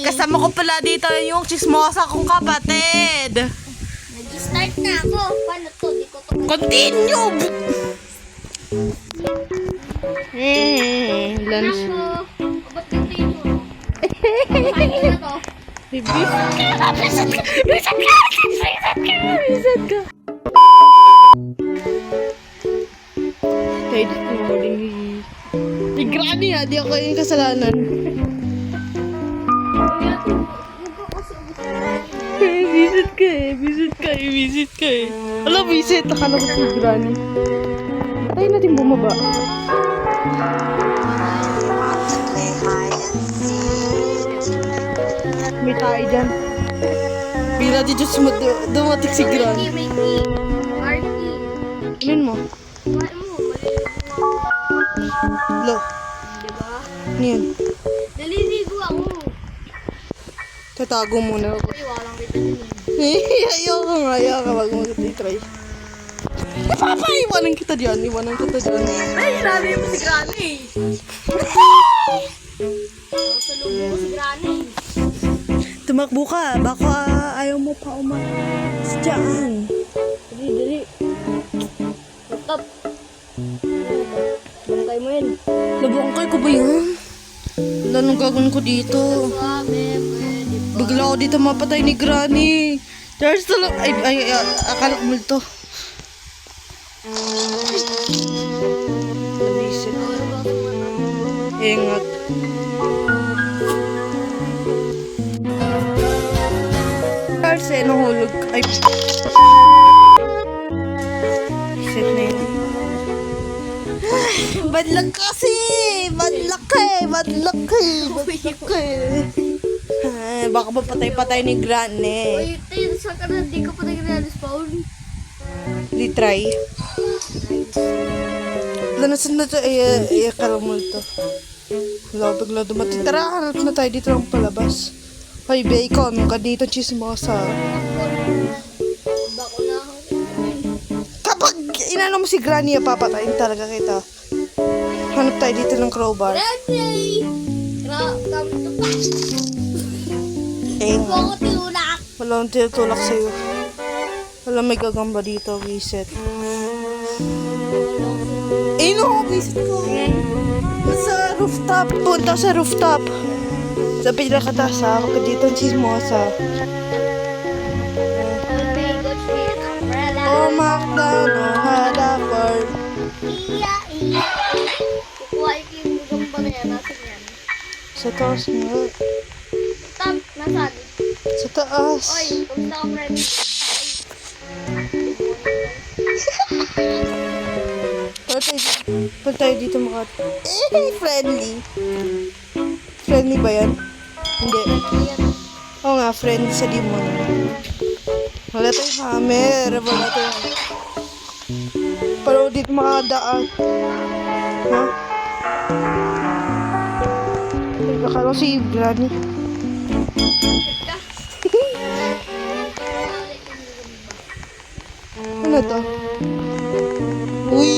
kasama ko pala dito yung chismosa kong kapatid. Nag-start na ako. Paano to? Di ko to. Continue! Lunch. Ako. Ba't ganito yun mo? Kain na to. Bisit ka! Bisit ka! Bisit ka! Bisit ka! Hey, di ko maling ni Granny ha, di ako yung kasalanan. Visit ka eh, visit ka eh, visit ka eh. Alam, visit, akala ko si Granny. Tayo natin bumaba. May tayo dyan. Bila dito dumating si Granny. May key. Marky. Kunin mo. Kumain mo. Lo, Diba? ano yan? Naliligo ako. Tatago muna ako. Uy, walang kita din. Ayoko nga, ayoko. Wag mo try. Papaiwanan kita dyan, iwanan kita dyan. Ay, sinabi mo si Granny. Salubong ko si Granny. Tumakbo ka, baka ayaw mo pa umalis dyan. Dali, dali. What's up? Bangkay mo yun. Nabangkay ko ba yan? Wala nang gagawin ko dito. Suabe, pwede pa. Bigla ako dito mapatay ni Granny. There's the ay, akala ko multo. Nabisit. Ingat. Arse, nahulog. Ay. Set na yun. Bad luck kasi! Bad luck eh! Bad luck eh! Bad luck eh! Ay, baka papatay-patay ni Granny. Uy, tayo, saan ka na? Di ka pa nag-respawn. Di try. Lanasan na ito. Ay, akala mo ito. Wala, bigla dumating. Tara, hanap na tayo dito ng palabas. Hoy, bacon. Ka dito, chismosa. Bako na ako. Kapag inano mo si Granny, papatayin talaga kita. Hanap tayo dito ng crowbar. Granny! Come to pass. Eh, Huwag ako tinulak. wala akong tinutulak sa'yo. Wala may gagamba dito, visit. Eh, no, visit ko. Sa rooftop. Punta sa rooftop. Sa pinakataas, hawak ka dito ang chismosa. Oh, Macdano had a bird. Iya, iya. Kukuha yung gamba na yan. Nasaan yan? Sa taas nga. Tam, nasaan? Sa taas. Oy, pumunta ka friend. Pag tayo dito maka... friendly. Friendly ba yan? Hindi. Oo nga, friendly sa limon. Wala tayong hammer. Wala tayong... Pero dito makadaan. Ha? Akala ko si Granny. Ano to? Uy,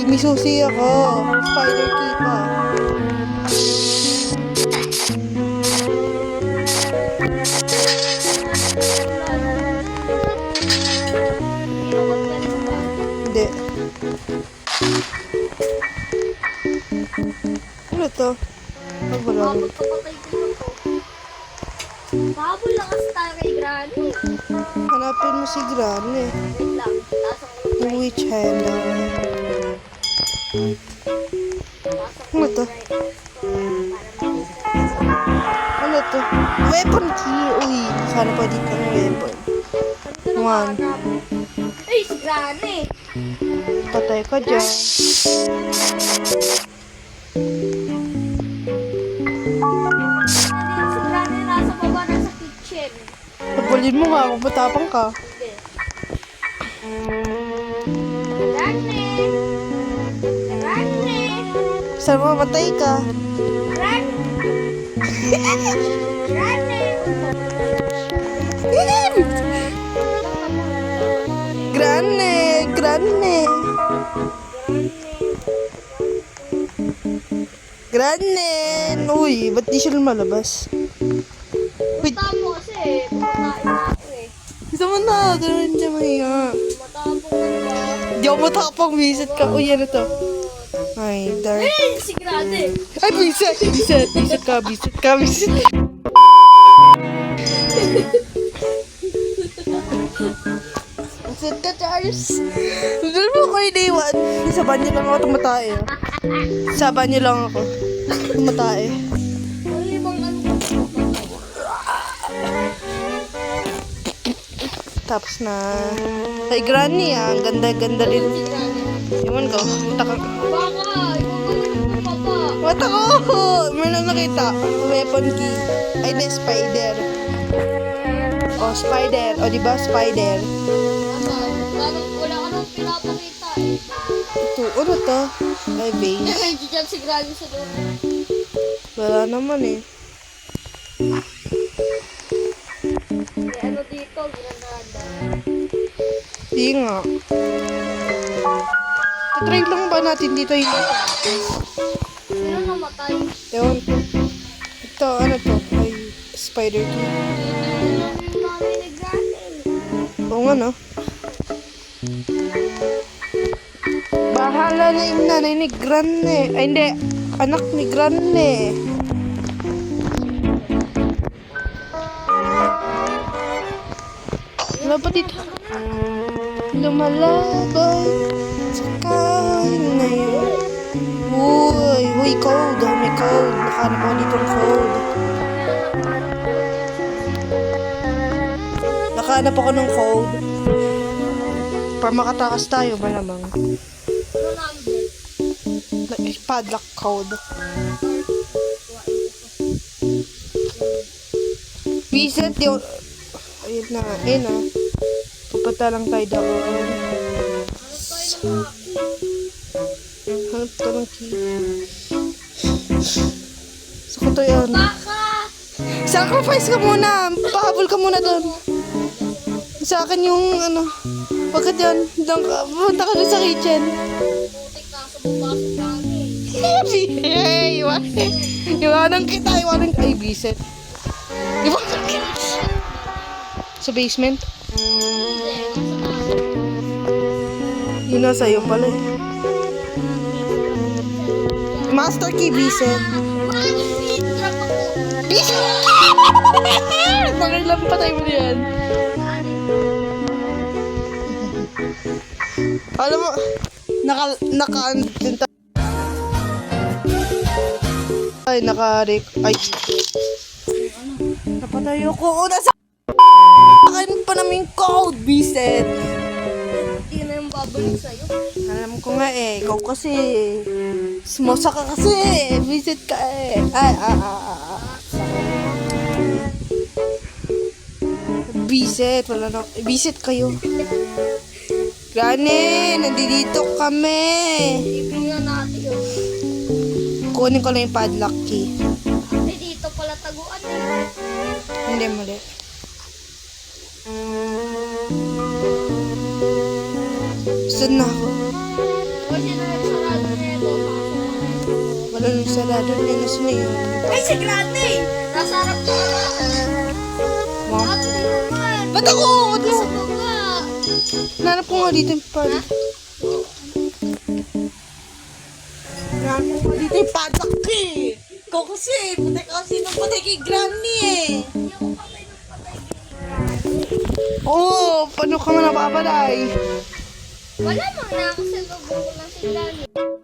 may susi ako. Spider key pa. Hindi. Ano to? Ang wala. Magpapatay ko na to. Pahabol lang kasi tayo kay Granny. Hanapin mo si Granny. Wait lang. Tasang ko Yung witch handle. Ano to? Ano to? Weapon key. Uy, sana pa dito ng weapon. One. Ay, si Granny. Patay ka dyan. Si Granny nasa baba, nasa kitchen. Napulin mo nga kung matapang ka. Hindi. Granny. Granny. Sana mamatay ka. Granny. Granny. Granny! Granny! Granny! Uy, ba't di siya lumalabas? Wait. Tamo kasi, pumakain na ako eh. Gusto mo na, gano'n dyan mahiya. Matapong na ba? Di ako matapang, visit ka. Uy, ano to? Ay, dark. Eh, si Grande. Ay, visit ka. Visit ka, Charles. Doon mo ko iniwan. Sa banyo lang ako tumatae. Sa banyo lang ako. Tumatae. Ano yung mga ano? Tapos na. Ay, granny ah. Ang ganda-ganda rin. Si Grande. Iwan ko. Taka. Baka, ipagawin mo pa ba? What ako? Meron nakita. Weapon key. Ay, di, spider. Oh, spider. O, diba? Spider. Wala ka nang pinapakita eh. Ito, ano to? Ay, base. Nandiyan si Grande sa doon. Wala naman eh. May ano dito, ginaganda. Di nga. Try lang ba natin dito yung... Sino namatay? Ewan ko. Ito, ano to? Ay, spider key. Yung nanay ni Grande. Oo nga, no? Bahala na yung nanay ni Granne. Ay, hindi. Anak ni Granne. Wala ba dito? Lumalaban sa kain na yun. Uy, code. May code. Nakahanap ako dito ng code. Nakahanap ako ng code. Para makatakas tayo, malamang. Ano number? Padlock code. Visit yung... Ayun na, ayun na. Pupunta lang tayo doon. Hanap ka ng key. Saan ko to yun? Baka! Sacrifice ka muna! Pahabol ka muna doon. Sa akin yung ano... Bakit yun? Doon ka, pupunta ka doon sa kitchen. Putik na sa bubasok kami. Hey, iwanan kita, iwanan ka. Ay, biset. Iwanan kita. Sa basement? Yun na sa'yo pala eh. Master key, biset. Drop ako. Biset! Bakit lang patay mo yan? Alam mo, ay, ay, napatay ako. Nasa akin pa namin code, biset. Hindi na yung babalik sa'yo. Alam ko nga eh, ikaw kasi. Smosa ka kasi, visit ka eh. Visit, wala na. Visit kayo. Gane, nandito kami. Ibigyan natin yun. Kunin ko lang yung padlock key. Ay, dito pala taguan eh. Hindi mali. Saan na ako? Kasi na nagsarado na ito. Wala nang sarado na yun. Saan na yun? Ay, si Grande! Nasa harap ko na. Wow. At naman. Ba't ako? Ba't Sa ako? baba. Nanap ko nga dito yung padlock. Nanap ko nga dito yung padlock key. Ikaw kasi, patay ka kasi nung patay kay Granny eh. Hindi ako patay ng patay kay Grande. Oo, paano ka man nababalay? Wala mang nakakasalubong ko lang si Grande.